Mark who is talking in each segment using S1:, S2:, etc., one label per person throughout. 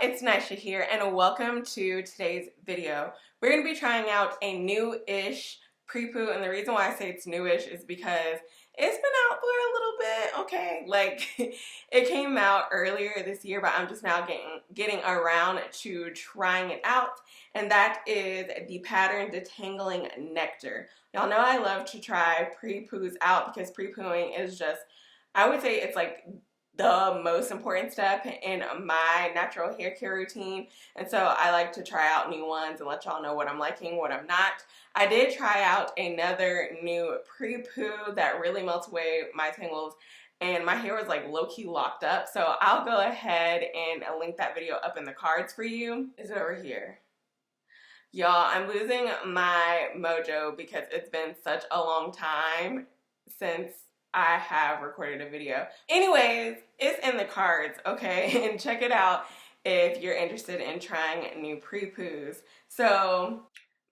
S1: it's Nisha here and welcome to today's video. We're going to be trying out a new-ish pre-poo, and the reason why I say it's newish is because it's been out for a little bit, okay? Like, it came out earlier this year, but I'm just now getting around to trying it out, and that is the Pattern Detangling Nectar. Y'all know I love to try pre-poos out because pre-pooing is just, I would say it's like the most important step in my natural hair care routine, and so I like to try out new ones and let y'all know what I'm liking, what I'm not. I did try out another new pre-poo that really melts away my tangles, and my hair was like low-key locked up, so I'll go ahead and link that video up in the cards for you. Is it over here? Y'all, I'm losing my mojo because it's been such a long time since I have recorded a video. Anyways, it's in the cards, okay? And check it out if you're interested in trying new pre-poos. So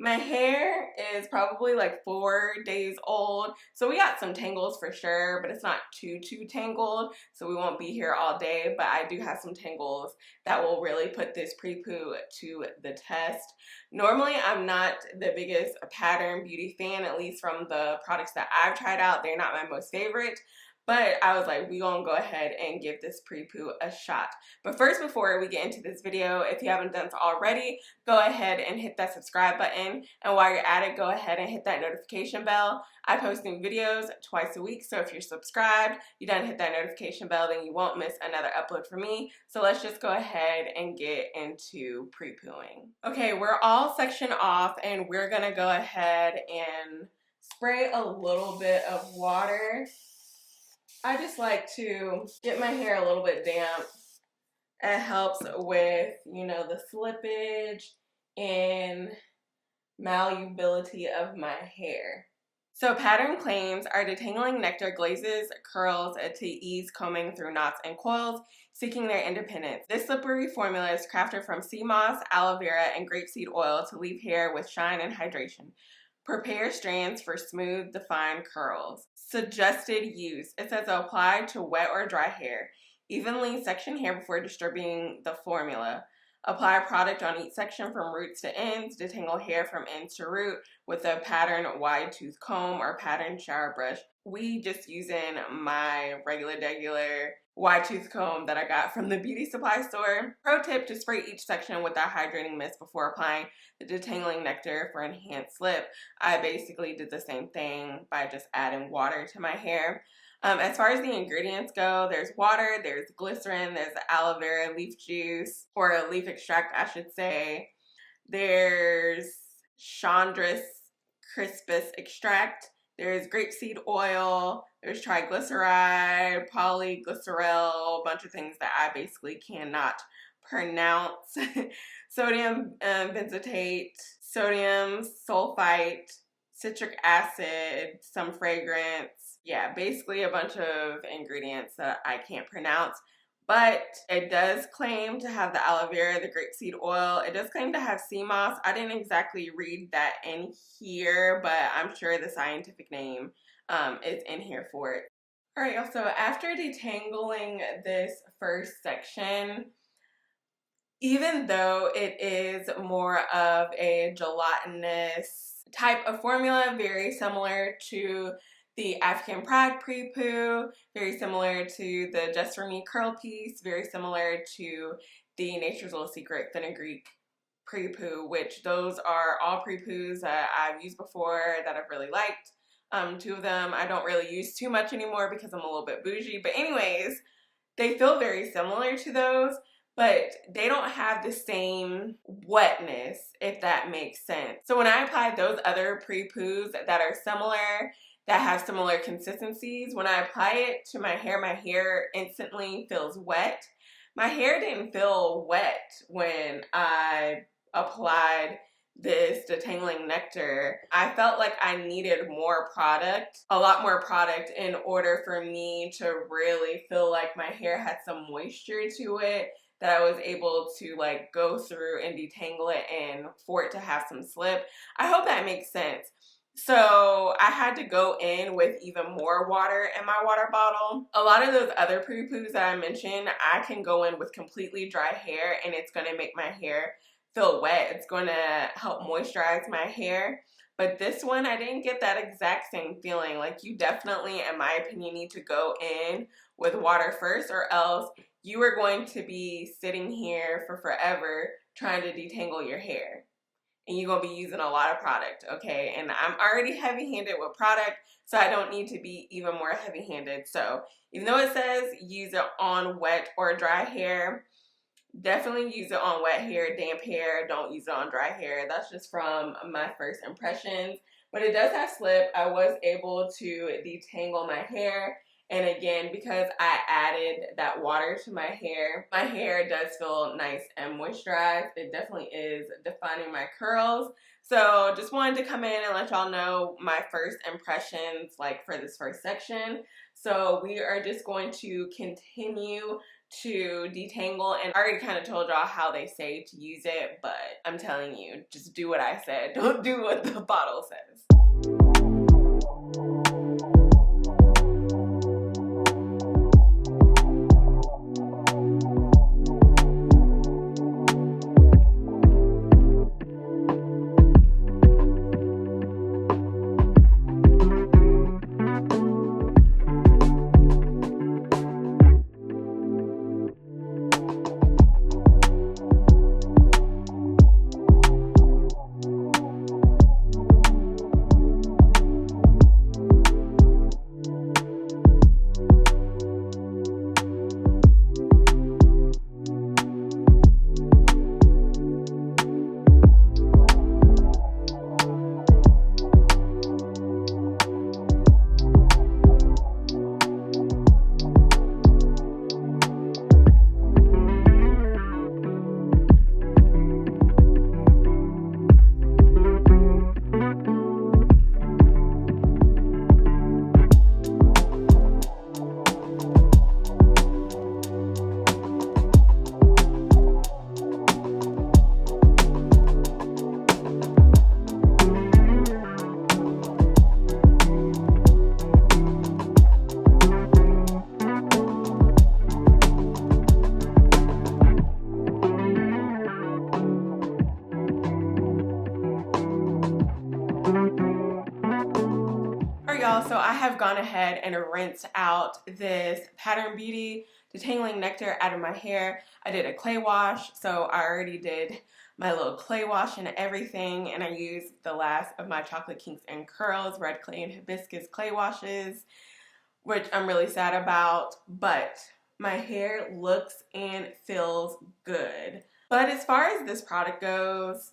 S1: my hair is probably like 4 days old, so we got some tangles for sure, but it's not too tangled, so we won't be here all day, but I do have some tangles that will really put this pre-poo to the test. Normally, I'm not the biggest Pattern Beauty fan, at least from the products that I've tried out. They're not my most favorite, but I was like, we gonna go ahead and give this pre-poo a shot. But first, before we get into this video, if you haven't done so already, go ahead and hit that subscribe button. And while you're at it, go ahead and hit that notification bell. I post new videos twice a week, so if you're subscribed, you done hit that notification bell, then you won't miss another upload from me. So let's just go ahead and get into pre-pooing. Okay, we're all sectioned off, and we're gonna go ahead and spray a little bit of water. I just like to get my hair a little bit damp. It helps with, you know, the slippage and malleability of my hair. So Pattern claims our detangling nectar glazes curls to ease combing through knots and coils, seeking their independence. This slippery formula is crafted from sea moss, aloe vera, and grapeseed oil to leave hair with shine and hydration. Prepare strands for smooth, defined curls. Suggested use. It says apply to wet or dry hair. Evenly section hair before distributing the formula. Apply product on each section from roots to ends. Detangle hair from ends to root with a pattern wide tooth comb or pattern shower brush. We just using my regular wide tooth comb that I got from the beauty supply store. Pro tip, to spray each section with that hydrating mist before applying the detangling nectar for enhanced slip. I basically did the same thing by just adding water to my hair. As far as the ingredients go, there's water, there's glycerin, there's aloe vera leaf juice, or leaf extract I should say. There's Chandra's crispus extract. There's grapeseed oil, there's triglyceride, polyglycerol, a bunch of things that I basically cannot pronounce. Sodium benzoate, sodium sulfite, citric acid, some fragrance. Yeah, basically a bunch of ingredients that I can't pronounce. But it does claim to have the aloe vera, the grapeseed oil. It does claim to have sea moss. I didn't exactly read that in here, but I'm sure the scientific name is in here for it. All right, y'all, so after detangling this first section, even though it is more of a gelatinous type of formula, very similar to the African Pride pre-poo, very similar to the Just For Me curl piece, very similar to the Nature's Little Secret Fenugreek pre-poo, which those are all pre-poos that I've used before that I've really liked. 2 of them I don't really use too much anymore because I'm a little bit bougie, but anyways, they feel very similar to those, but they don't have the same wetness, if that makes sense. So when I applied those other pre-poos that are similar, that have similar consistencies, when I apply it to my hair instantly feels wet. My hair didn't feel wet when I applied this detangling nectar. I felt like I needed more product, a lot more product, in order for me to really feel like my hair had some moisture to it, that I was able to like go through and detangle it and for it to have some slip. I hope that makes sense. So I had to go in with even more water in my water bottle. A lot of those other pre-poos that I mentioned, I can go in with completely dry hair and it's going to make my hair feel wet. It's going to help moisturize my hair. But this one, I didn't get that exact same feeling. Like, you definitely, in my opinion, need to go in with water first, or else you are going to be sitting here for forever trying to detangle your hair. And you're going to be using a lot of product, okay? And I'm already heavy-handed with product, so I don't need to be even more heavy-handed. So even though it says use it on wet or dry hair, definitely use it on wet hair, damp hair. Don't use it on dry hair. That's just from my first impressions. But it does have slip. I was able to detangle my hair. And again, because I added that water to my hair does feel nice and moisturized. It definitely is defining my curls. So just wanted to come in and let y'all know my first impressions, like, for this first section. So we are just going to continue to detangle, and I already kind of told y'all how they say to use it, but I'm telling you, just do what I said. Don't do what the bottle says. Y'all, so I have gone ahead and rinsed out this Pattern Beauty Detangling Nectar out of my hair. I did a clay wash, so I already did my little clay wash and everything, and I used the last of my Chocolate Kinks and Curls Red Clay and Hibiscus clay washes, which I'm really sad about, but my hair looks and feels good. But as far as this product goes,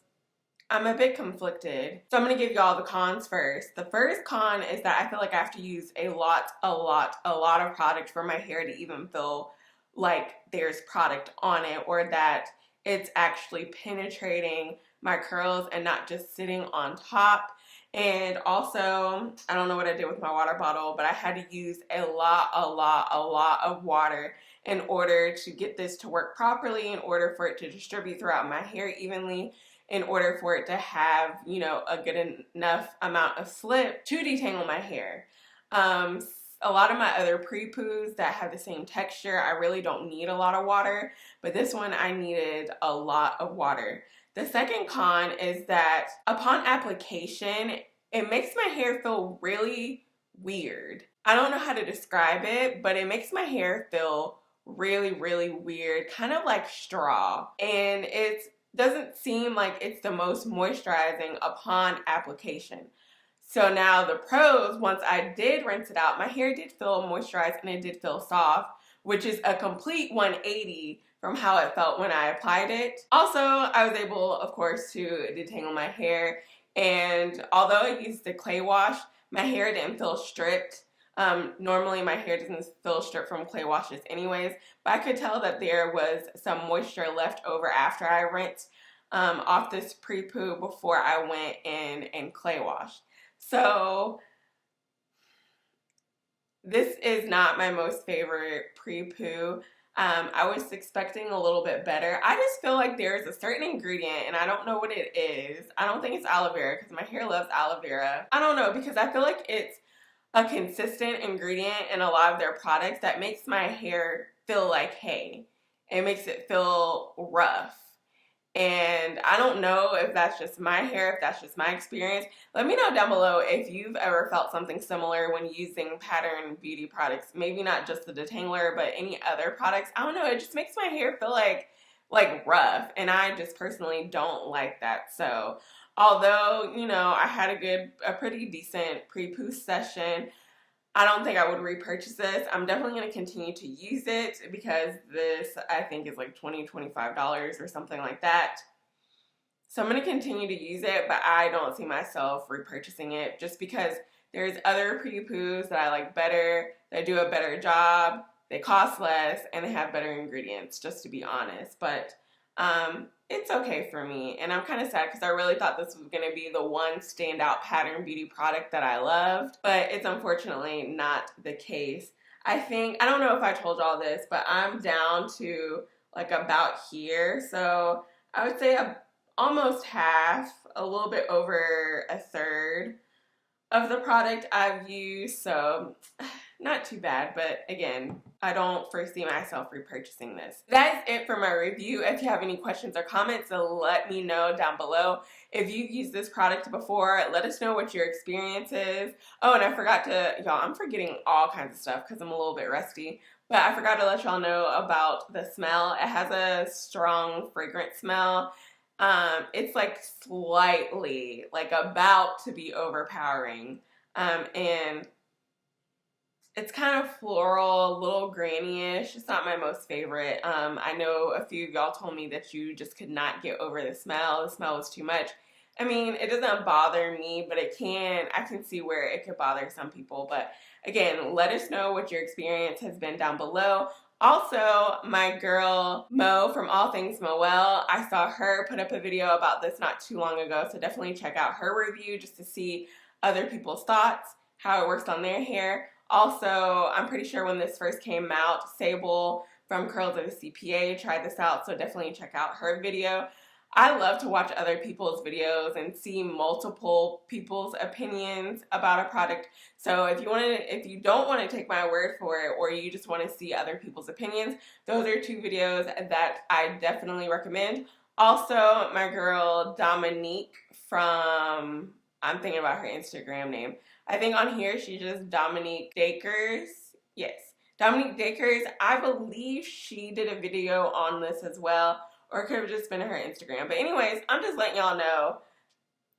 S1: I'm a bit conflicted. So I'm going to give y'all the cons first. The first con is that I feel like I have to use a lot of product for my hair to even feel like there's product on it, or that it's actually penetrating my curls and not just sitting on top. And also, I don't know what I did with my water bottle, but I had to use a lot of water in order to get this to work properly, in order for it to distribute throughout my hair evenly, in order for it to have, you know, a good enough amount of slip to detangle my hair. A lot of my other pre-poos that have the same texture, I really don't need a lot of water, but this one I needed a lot of water. The second con is that upon application, it makes my hair feel really weird. I don't know how to describe it, but it makes my hair feel really weird, kind of like straw, and it doesn't seem like it's the most moisturizing upon application. So now the pros, once I did rinse it out, my hair did feel moisturized and it did feel soft, which is a complete 180 from how it felt when I applied it. Also, I was able, of course, to detangle my hair, and although I used the clay wash, my hair didn't feel stripped. Normally my hair doesn't feel stripped from clay washes anyways, but I could tell that there was some moisture left over after I rinsed off this pre-poo before I went in and clay washed. So this is not my most favorite pre-poo. I was expecting a little bit better. I just feel like there's a certain ingredient, and I don't know what it is. I don't think it's aloe vera because my hair loves aloe vera. I don't know, because I feel like it's a consistent ingredient in a lot of their products that makes my hair feel like hay. It makes it feel rough. And I don't know if that's just my hair, if that's just my experience. Let me know down below if you've ever felt something similar when using Pattern Beauty products. Maybe not just the detangler, but any other products. I don't know, it just makes my hair feel like rough, and I just personally don't like that. So although, you know, I had a pretty decent pre-poo session, I don't think I would repurchase this. I'm definitely going to continue to use it because this, I think, is like $20, $25 or something like that. So I'm going to continue to use it, but I don't see myself repurchasing it just because there's other pre-poos that I like better, that do a better job, they cost less, and they have better ingredients, just to be honest. But it's okay for me, and I'm kind of sad because I really thought this was going to be the one standout Pattern Beauty product that I loved, but it's unfortunately not the case. I don't know if I told y'all this, but I'm down to like about here, so I would say almost half, a little bit over a third of the product I've used, so not too bad, but again, I don't foresee myself repurchasing this. That is it for my review. If you have any questions or comments, let me know down below. If you've used this product before, let us know what your experience is. Oh, and I forgot to, y'all, I'm forgetting all kinds of stuff because I'm a little bit rusty, but I forgot to let y'all know about the smell. It has a strong fragrant smell. It's like slightly, like about to be overpowering, and it's kind of floral, a little granny-ish. It's not my most favorite. I know a few of y'all told me that you just could not get over the smell. The smell was too much. I mean, it doesn't bother me, but I can see where it could bother some people. But again, let us know what your experience has been down below. Also, my girl Mo from All Things Moelle, I saw her put up a video about this not too long ago, so definitely check out her review just to see other people's thoughts, how it works on their hair. Also, I'm pretty sure when this first came out, Sable from Curls of a CPA tried this out, so definitely check out her video. I love to watch other people's videos and see multiple people's opinions about a product. So if you don't want to take my word for it, or you just want to see other people's opinions, those are two videos that I definitely recommend. Also, my girl Dominique from, I'm thinking about her Instagram name. I think on here she's just Dominique Dakers. Yes, Dominique Dakers. I believe she did a video on this as well, or it could have just been her Instagram. But anyways, I'm just letting y'all know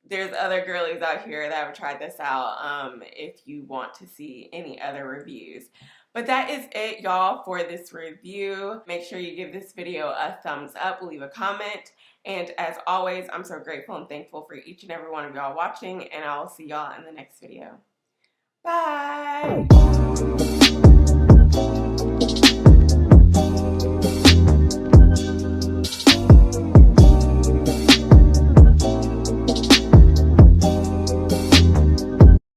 S1: there's other girlies out here that have tried this out, if you want to see any other reviews. But that is it, y'all, for this review. Make sure you give this video a thumbs up, leave a comment, and as always, I'm so grateful and thankful for each and every one of y'all watching, and I will see y'all in the next video. Bye!